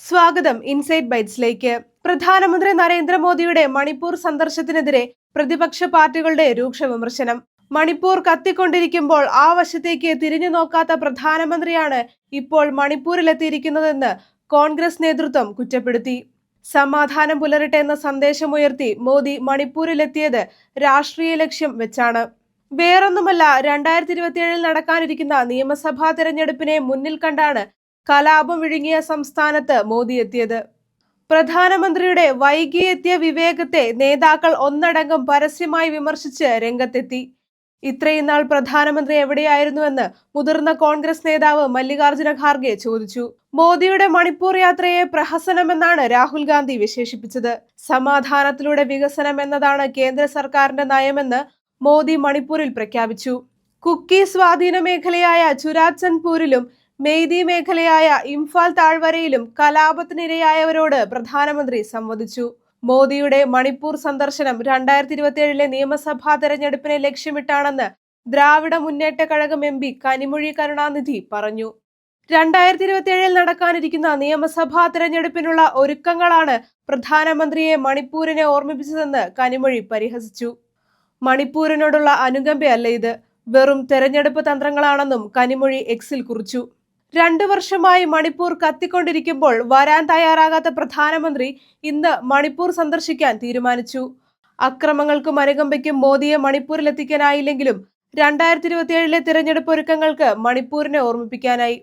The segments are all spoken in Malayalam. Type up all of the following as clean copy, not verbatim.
സ്വാഗതം ഇൻസൈഡ് ബൈറ്റ്സിലേക്ക്. പ്രധാനമന്ത്രി നരേന്ദ്രമോദിയുടെ മണിപ്പൂർ സന്ദർശനത്തിനെതിരെ പ്രതിപക്ഷ പാർട്ടികളുടെ രൂക്ഷ വിമർശനം. മണിപ്പൂർ കത്തിക്കൊണ്ടിരിക്കുമ്പോൾ ആ വശത്തേക്ക് തിരിഞ്ഞു നോക്കാത്ത പ്രധാനമന്ത്രിയാണ് ഇപ്പോൾ മണിപ്പൂരിലെത്തിയിരിക്കുന്നതെന്ന് കോൺഗ്രസ് നേതൃത്വം കുറ്റപ്പെടുത്തി. സമാധാനം പുലരട്ടെ എന്ന സന്ദേശമുയർത്തി മോദി മണിപ്പൂരിലെത്തിയത് രാഷ്ട്രീയ ലക്ഷ്യം വെച്ചാണ്. വേറൊന്നുമല്ല, 2027 നടക്കാനിരിക്കുന്ന നിയമസഭാ തെരഞ്ഞെടുപ്പിനെ മുന്നിൽ കണ്ടാണ് കലാപം വിഴുങ്ങിയ സംസ്ഥാനത്ത് മോദി എത്തിയത്. പ്രധാനമന്ത്രിയുടെ വൈകിയെത്തിയ വിവേകത്തെ നേതാക്കൾ ഒന്നടങ്കം പരസ്യമായി വിമർശിച്ച് രംഗത്തെത്തി. ഇത്രയും നാൾ പ്രധാനമന്ത്രി എവിടെയായിരുന്നുവെന്ന് മുതിർന്ന കോൺഗ്രസ് നേതാവ് മല്ലികാർജുന ഖാർഗെ ചോദിച്ചു. മോദിയുടെ മണിപ്പൂർ യാത്രയെ പ്രഹസനമെന്നാണ് രാഹുൽ ഗാന്ധി വിശേഷിപ്പിച്ചത്. സമാധാനത്തിലൂടെ വികസനം എന്നതാണ് കേന്ദ്ര സർക്കാരിന്റെ നയമെന്ന് മോദി മണിപ്പൂരിൽ പ്രഖ്യാപിച്ചു. കുക്കി സ്വാധീന മേഖലയായ ചുരാചന്ദ്പൂരിലും മെയ്തി മേഖലയായ ഇംഫാൽ താഴ്വരയിലും കലാപത്തിനിരയായവരോട് പ്രധാനമന്ത്രി സംവദിച്ചു. മോദിയുടെ മണിപ്പൂർ സന്ദർശനം 2027 നിയമസഭാ തെരഞ്ഞെടുപ്പിനെ ലക്ഷ്യമിട്ടാണെന്ന് ദ്രാവിഡ മുന്നേറ്റ കഴകം MP കനിമൊഴി കരുണാനിധി പറഞ്ഞു. 2027 നടക്കാനിരിക്കുന്ന നിയമസഭാ തെരഞ്ഞെടുപ്പിനുള്ള ഒരുക്കങ്ങളാണ് പ്രധാനമന്ത്രിയെ മണിപ്പൂരിനെ ഓർമ്മിപ്പിച്ചതെന്ന് കനിമൊഴി പരിഹസിച്ചു. മണിപ്പൂരിനോടുള്ള അനുകമ്പയല്ല ഇത്, വെറും തെരഞ്ഞെടുപ്പ് തന്ത്രങ്ങളാണെന്നും കനിമൊഴി എക്സിൽ കുറിച്ചു. 2 വർഷമായി മണിപ്പൂർ കത്തിക്കൊണ്ടിരിക്കുമ്പോൾ വരാൻ തയ്യാറാകാത്ത പ്രധാനമന്ത്രി ഇന്ന് മണിപ്പൂർ സന്ദർശിക്കാൻ തീരുമാനിച്ചു. അക്രമങ്ങൾക്കും അനുകമ്പയ്ക്കും മോദിയെ മണിപ്പൂരിലെത്തിക്കാനായില്ലെങ്കിലും 2027 തിരഞ്ഞെടുപ്പ് ഒരുക്കങ്ങൾക്ക് മണിപ്പൂരിനെ ഓർമ്മിപ്പിക്കാനായി.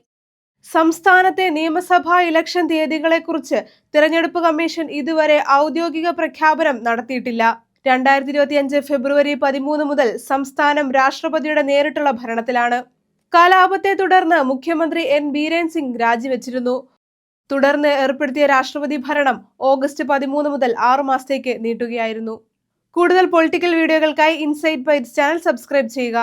സംസ്ഥാനത്തെ നിയമസഭാ ഇലക്ഷൻ തീയതികളെക്കുറിച്ച് തിരഞ്ഞെടുപ്പ് കമ്മീഷൻ ഇതുവരെ ഔദ്യോഗിക പ്രഖ്യാപനം നടത്തിയിട്ടില്ല. 2025 ഫെബ്രുവരി 13 മുതൽ സംസ്ഥാനം രാഷ്ട്രപതിയുടെ നേരിട്ടുള്ള ഭരണത്തിലാണ്. കലാപത്തെ തുടർന്ന് മുഖ്യമന്ത്രി N ബീരേൻ സിംഗ് രാജിവെച്ചിരുന്നു. തുടർന്ന് ഏർപ്പെടുത്തിയ രാഷ്ട്രപതി ഭരണം ഓഗസ്റ്റ് 13 മുതൽ 6 മാസത്തേക്ക് നീട്ടുകയായിരുന്നു. കൂടുതൽ പൊളിറ്റിക്കൽ വീഡിയോകൾക്കായി ഇൻസൈഡ് ബൈറ്റ്സ് ചാനൽ സബ്സ്ക്രൈബ് ചെയ്യുക.